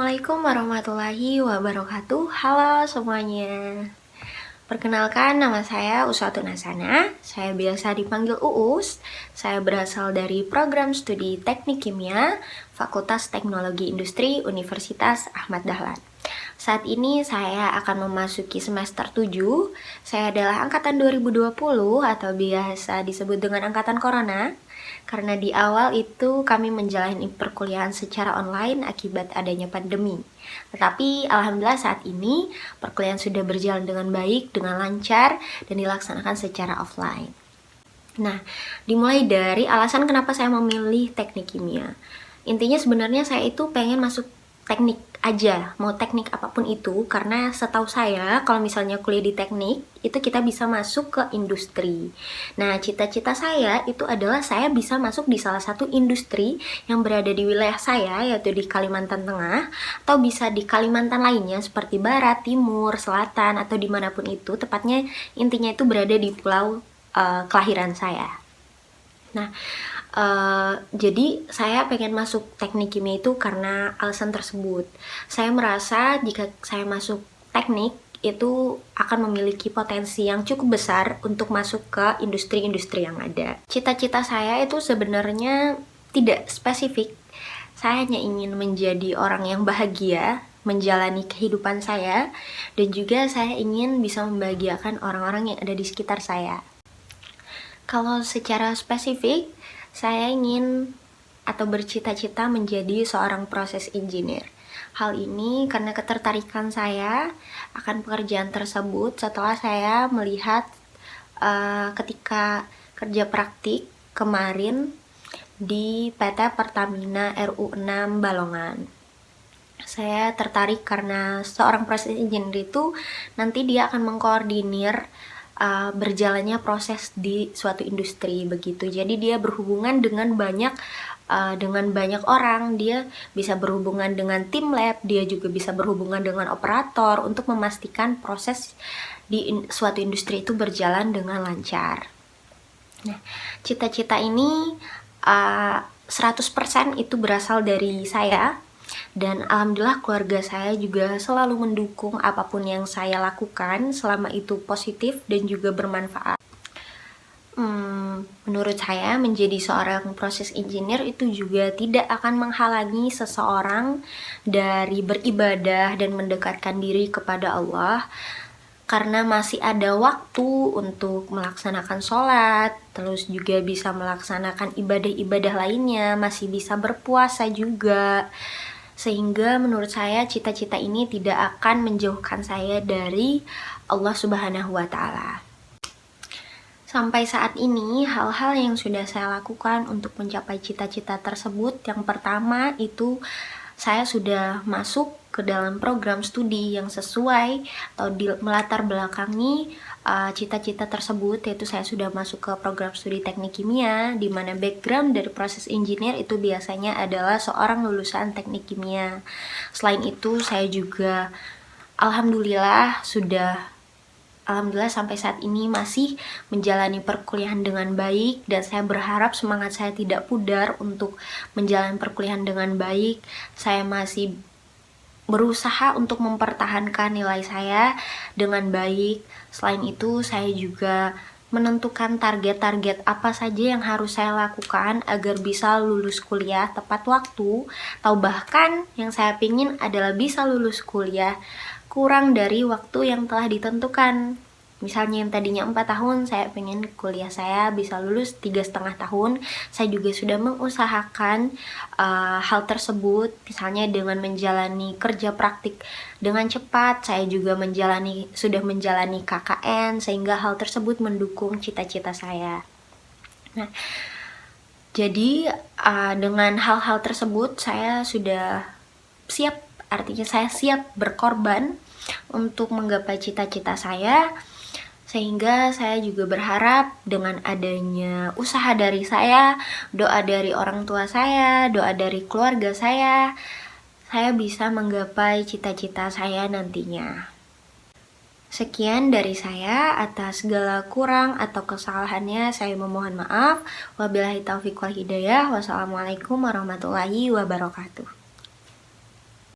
Assalamualaikum warahmatullahi wabarakatuh. Halo semuanya. Perkenalkan, nama saya Uswatun Hasanah. Saya biasa dipanggil Uus. Saya berasal dari program studi Teknik Kimia, Fakultas Teknologi Industri, Universitas Ahmad Dahlan. Saat ini saya akan memasuki semester 7. Saya adalah angkatan 2020 atau biasa disebut dengan angkatan Corona. Karena di awal itu kami menjalani perkuliahan secara online akibat adanya pandemi. Tetapi alhamdulillah saat ini perkuliahan sudah berjalan dengan baik, dengan lancar, dan dilaksanakan secara offline. Nah, dimulai dari alasan kenapa saya memilih teknik kimia. Intinya sebenarnya saya itu pengen masuk teknik aja, mau teknik apapun itu, karena setahu saya kalau misalnya kuliah di teknik itu kita bisa masuk ke industri. Nah, cita-cita saya itu adalah saya bisa masuk di salah satu industri yang berada di wilayah saya, yaitu di Kalimantan Tengah, atau bisa di Kalimantan lainnya seperti Barat, Timur, Selatan, atau dimanapun itu, tepatnya intinya itu berada di pulau kelahiran saya. Nah, jadi saya pengen masuk teknik kimia itu karena alasan tersebut. Saya merasa jika saya masuk teknik itu akan memiliki potensi yang cukup besar untuk masuk ke industri-industri yang ada. Cita-cita saya itu sebenarnya tidak spesifik. Saya hanya ingin menjadi orang yang bahagia, menjalani kehidupan saya, dan juga saya ingin bisa membahagiakan orang-orang yang ada di sekitar saya. Kalau secara spesifik, saya ingin atau bercita-cita menjadi seorang proses engineer. Hal ini karena ketertarikan saya akan pekerjaan tersebut setelah saya melihat ketika kerja praktik kemarin di PT Pertamina RU6 Balongan. Saya tertarik karena seorang proses engineer itu nanti dia akan mengkoordinir berjalannya proses di suatu industri begitu. Jadi dia berhubungan dengan banyak orang, dia bisa berhubungan dengan tim lab, dia juga bisa berhubungan dengan operator untuk memastikan proses di suatu industri itu berjalan dengan lancar. Nah, cita-cita ini 100% itu berasal dari saya. Dan alhamdulillah keluarga saya juga selalu mendukung apapun yang saya lakukan selama itu positif dan juga bermanfaat. Menurut saya menjadi seorang proses engineer itu juga tidak akan menghalangi seseorang dari beribadah dan mendekatkan diri kepada Allah, karena masih ada waktu untuk melaksanakan sholat, terus juga bisa melaksanakan ibadah-ibadah lainnya, masih bisa berpuasa juga. Sehingga menurut saya cita-cita ini tidak akan menjauhkan saya dari Allah Subhanahu wa Ta'ala. Sampai saat ini, hal-hal yang sudah saya lakukan untuk mencapai cita-cita tersebut, yang pertama itu saya sudah masuk ke dalam program studi yang sesuai atau melatar belakangi cita-cita tersebut, yaitu saya sudah masuk ke program studi teknik kimia, di mana background dari proses engineer itu biasanya adalah seorang lulusan teknik kimia. Selain itu saya juga alhamdulillah sampai saat ini masih menjalani perkuliahan dengan baik, dan saya berharap semangat saya tidak pudar untuk menjalani perkuliahan dengan baik. Saya masih berusaha untuk mempertahankan nilai saya dengan baik. Selain itu, saya juga menentukan target-target apa saja yang harus saya lakukan agar bisa lulus kuliah tepat waktu, atau bahkan yang saya pingin adalah bisa lulus kuliah kurang dari waktu yang telah ditentukan. Misalnya yang tadinya 4 tahun, saya pengen kuliah saya bisa lulus 3,5 tahun. Saya juga sudah mengusahakan hal tersebut, misalnya dengan menjalani kerja praktik dengan cepat. Saya juga sudah menjalani KKN, sehingga hal tersebut mendukung cita-cita saya. Nah, jadi dengan hal-hal tersebut saya sudah siap, artinya saya siap berkorban untuk menggapai cita-cita saya. Sehingga saya juga berharap dengan adanya usaha dari saya, doa dari orang tua saya, doa dari keluarga saya bisa menggapai cita-cita saya nantinya. Sekian dari saya, atas segala kurang atau kesalahannya saya memohon maaf. Wabillahi taufiq wal hidayah. Wassalamualaikum warahmatullahi wabarakatuh.